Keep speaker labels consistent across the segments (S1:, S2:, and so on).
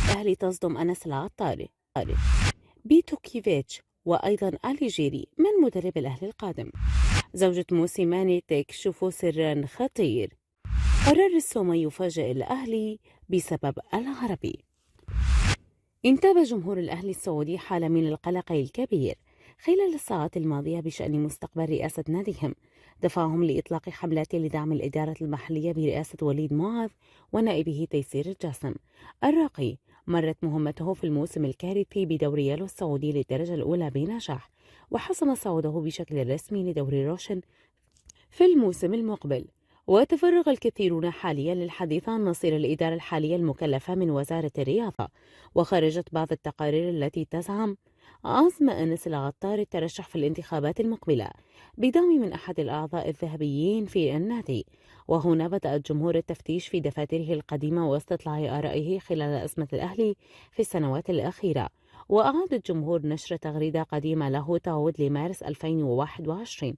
S1: الأهلي تصدم أنس العطاري. بيتو كيفيتش وأيضا آلي جيري من مدرب الأهلي القادم. زوجة موسيماني تكشف سرا خطير. قرار السومة يفاجئ الأهلي بسبب العربي. انتاب جمهور الأهلي السعودي حالة من القلق الكبير خلال الساعات الماضية بشأن مستقبل رئاسة ناديهم، دفعهم لإطلاق حملات لدعم الإدارة المحلية برئاسة وليد معاذ ونائبه تيسير الجاسم. الراقي مرت مهمته في الموسم الكارثي بدوري يالو السعودي للدرجة الأولى بنجاح، وحسم صعوده بشكل رسمي لدوري روشن في الموسم المقبل. وتفرغ الكثيرون حاليا للحديث عن مصير الإدارة الحالية المكلفة من وزارة الرياضة، وخرجت بعض التقارير التي تزعم عزم أنس العطار الترشح في الانتخابات المقبلة بدعم من أحد الأعضاء الذهبيين في النادي. وهنا بدأ جمهور التفتيش في دفاتره القديمة واستطلاع آرائه خلال أزمة الأهلي في السنوات الأخيرة، وأعاد الجمهور نشر تغريدة قديمة له تعود لمارس 2021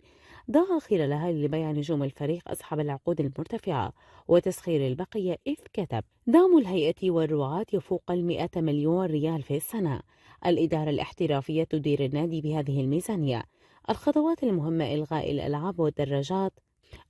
S1: ضاع خلالها لبيع نجوم الفريق أصحاب العقود المرتفعة وتسخير البقية، إذ كتب: دعم الهيئة والرعاة يفوق 100 مليون ريال في السنة. الإدارة الاحترافية تدير النادي بهذه الميزانية. الخطوات المهمة: إلغاء الألعاب والدراجات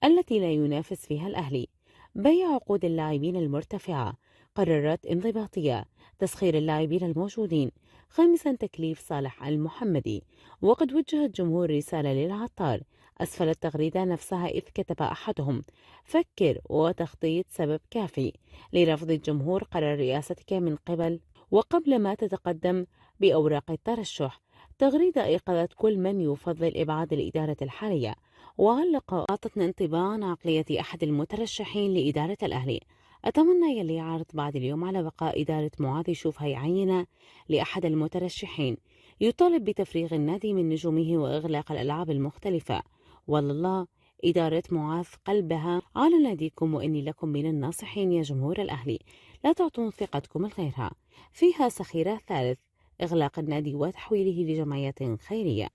S1: التي لا ينافس فيها الأهلي، بيع عقود اللاعبين المرتفعة، قرارات انضباطية، تسخير اللاعبين الموجودين. خامسا، تكليف صالح المحمدي. وقد وجه الجمهور رسالة للعطار أسفل التغريدة نفسها، إذ كتب أحدهم: فكر وتخطيط سبب كافي لرفض الجمهور قرار رئاستك من قبل وقبل ما تتقدم بأوراق الترشح. تغريدة أيقظت كل من يفضل إبعاد الإدارة الحالية، وعلق: أعطتنا انطباع عن عقلية أحد المترشحين لإدارة الأهلي. أتمنى يلي يعرض بعد اليوم على بقاء إدارة معاذ يشوفها يعينة لأحد المترشحين يطالب بتفريغ النادي من نجومه وإغلاق الألعاب المختلفة. والله إدارة معاذ قلبها على ناديكم، وإني لكم من الناصحين يا جمهور الأهلي، لا تعطون ثقتكم لغيرها. فيها سخيرة. ثالث، إغلاق النادي وتحويله لجمعية خيرية.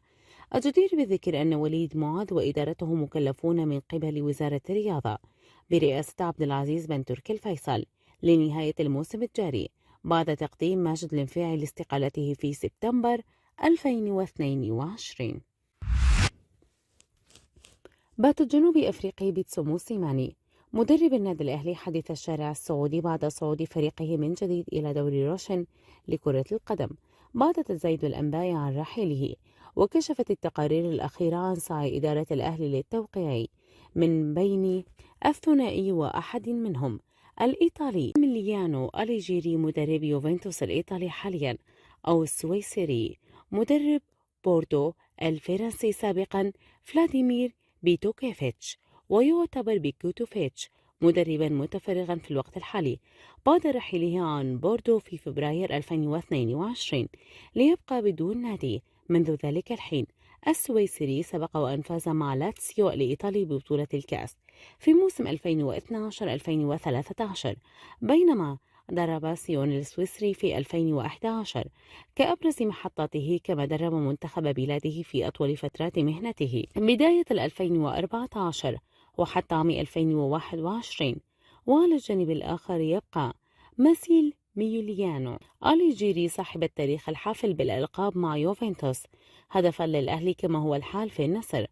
S1: الجدير بالذكر أن وليد معاذ وإدارته مكلفون من قبل وزارة الرياضة برئاسة عبد العزيز بن تركي الفيصل لنهاية الموسم الجاري، بعد تقديم ماجد الانفاعي لاستقالته في سبتمبر 2022. بات الجنوب أفريقي بيتسو موسيماني مدرب النادي الأهلي حديث الشارع السعودي بعد صعود فريقه من جديد إلى دوري روشن لكرة القدم بعد تزايد الأنباء عن رحيله. وكشفت التقارير الأخيرة عن سعي إدارة الأهلي للتوقيع من بين الثنائي وأحد منهم الإيطالي ميليانو أليجيري مدرب يوفنتوس الإيطالي حاليا، أو السويسري مدرب بوردو الفرنسي سابقا فلاديمير بيتوكيفيتش. ويعتبر بيكوتوفيتش مدربا متفرغا في الوقت الحالي بعد رحيله عن بوردو في فبراير 2022 ليبقى بدون نادي منذ ذلك الحين. السويسري سبق وأن فاز مع لاتسيو الإيطالي ببطولة الكأس في موسم 2012-2013، بينما درب سيون السويسري في 2011 كأبرز محطاته، كما درب منتخب بلاده في أطول فترات مهنته بداية 2014 وحتى عام 2021. وعلى الجانب الآخر يبقى ماسيل ميوليانو أليجيري صاحب التاريخ الحافل بالألقاب مع يوفنتوس هدفا للأهلي كما هو الحال في النصر.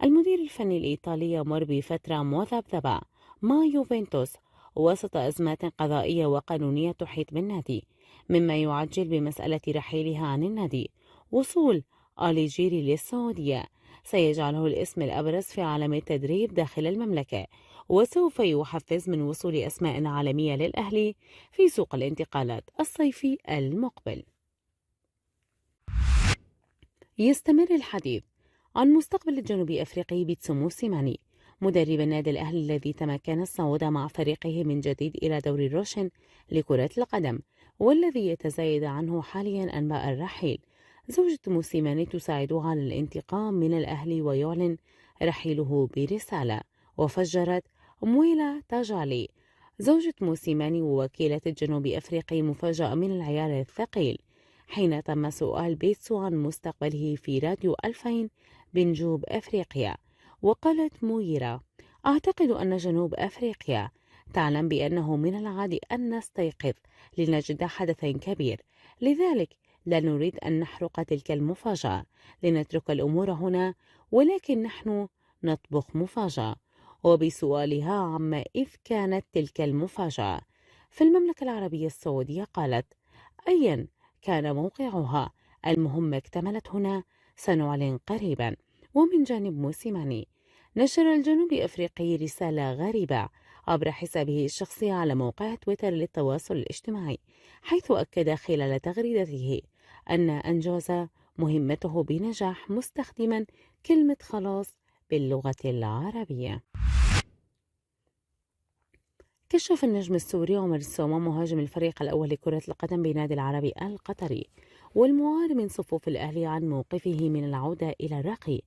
S1: المدير الفني الإيطالي يمر بفترة مذبذبة مع يوفنتوس وسط أزمات قضائية وقانونية تحيط بالنادي، مما يعجل بمسألة رحيلها عن النادي. وصول أليجيري للسعودية سيجعله الاسم الأبرز في عالم التدريب داخل المملكة، وسوف يحفز من وصول أسماء عالمية للأهلي في سوق الانتقالات الصيفي المقبل. يستمر الحديث عن مستقبل الجنوبي أفريقي بيتسو موسيماني مدرب النادي الأهلي الذي تمكن الصعود مع فريقه من جديد إلى دوري روشن لكرة القدم، والذي يتزايد عنه حاليا أنباء الرحيل. زوجة موسيماني تساعده على الانتقام من الأهلي ويعلن رحيله برسالة. وفجرت مويلا تاجالي زوجة موسيماني ووكيلة الجنوب أفريقي مفاجأة من العيار الثقيل حين تم سؤال بيتسو عن مستقبله في راديو 2000 بنجوب أفريقيا. وقالت مويرا: أعتقد أن جنوب أفريقيا تعلم بأنه من العادي أن نستيقظ لنجد حدثا كبير، لذلك لا نريد أن نحرق تلك المفاجأة، لنترك الأمور هنا، ولكن نحن نطبخ مفاجأة. وبسؤالها عما إذ كانت تلك المفاجأة في المملكة العربية السعودية، قالت: أيا كان موقعها، المهمة اكتملت هنا، سنعلن قريبا. ومن جانب موسيماني، نشر الجنوب أفريقي رسالة غريبة عبر حسابه الشخصي على موقع تويتر للتواصل الاجتماعي، حيث أكد خلال تغريدته أن أنجز مهمته بنجاح مستخدما كلمة خلاص باللغة العربية. كشف النجم السوري عمر السومة مهاجم الفريق الأول لكرة القدم بنادي العربي القطري والمعار من صفوف الأهلي عن موقفه من العودة إلى الرقي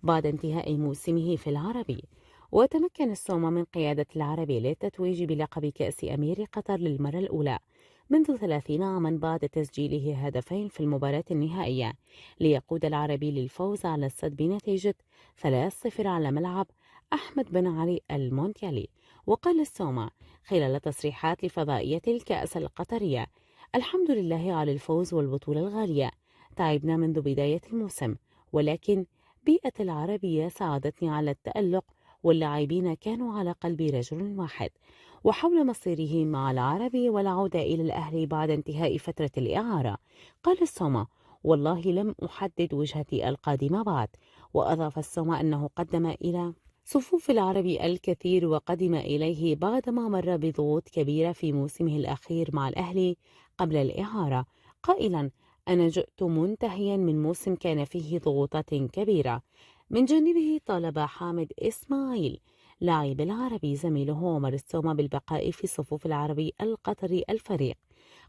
S1: بعد انتهاء موسمه في العربي. وتمكن السومة من قيادة العربي للتتويج بلقب كأس أمير قطر للمرة الأولى منذ 30 عاما بعد تسجيله هدفين في المباراة النهائية ليقود العربي للفوز على السد بنتيجة 3-0 على ملعب أحمد بن علي المونديالي. وقال السومة خلال تصريحات لفضائية الكأس القطرية: الحمد لله على الفوز والبطولة الغالية، تعبنا منذ بداية الموسم، ولكن بيئة العربية ساعدتني على التألق، واللاعبين كانوا على قلب رجل واحد. وحول مصيره مع العربي والعودة إلى الأهلي بعد انتهاء فترة الإعارة، قال السومة: والله لم أحدد وجهتي القادمة بعد. وأضاف السومة أنه قدم إلى صفوف العربي الكثير وقدم إليه بعدما مر بضغوط كبيرة في موسمه الأخير مع الأهلي قبل الإعارة، قائلا: أنا جئت منتهيا من موسم كان فيه ضغوطات كبيرة. من جانبه طالب حامد إسماعيل لاعب العربي زميله عمر السومة بالبقاء في صفوف العربي القطري الفريق،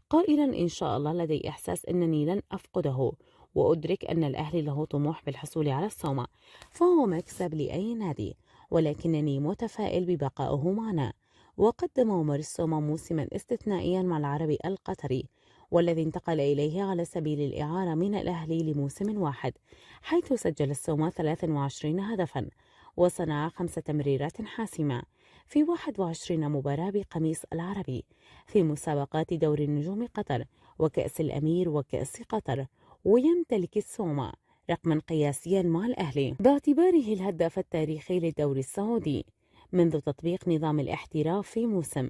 S1: قائلا: إن شاء الله لدي إحساس أنني لن أفقده، وأدرك أن الأهلي له طموح بالحصول على السومة، فهو مكسب لأي نادي، ولكنني متفائل ببقائه معنا. وقدم عمر السومة موسما استثنائيا مع العربي القطري، والذي انتقل إليه على سبيل الإعارة من الأهلي لموسم واحد، حيث سجل السومة 23 هدفا وصنع 5 تمريرات حاسمة في 21 مباراة بقميص العربي في مسابقات دوري النجوم قطر وكأس الأمير وكأس قطر. ويمتلك السومة رقما قياسيا مع الأهلي باعتباره الهداف التاريخي للدوري السعودي منذ تطبيق نظام الاحتراف في موسم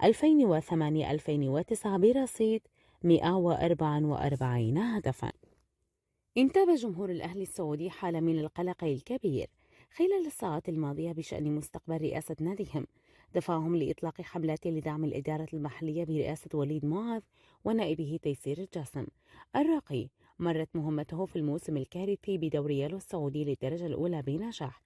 S1: 2008-2009 برصيد 144 هدفا. انتاب جمهور الأهلي السعودي حالة من القلق الكبير خلال الساعات الماضية بشأن مستقبل رئاسة ناديهم، دفعهم لإطلاق حملات لدعم الإدارة المحلية برئاسة وليد معاذ ونائبه تيسير الجاسم. الراقي مرت مهمته في الموسم الكارثي بدوري يالو السعودي للدرجة الأولى بنجاح،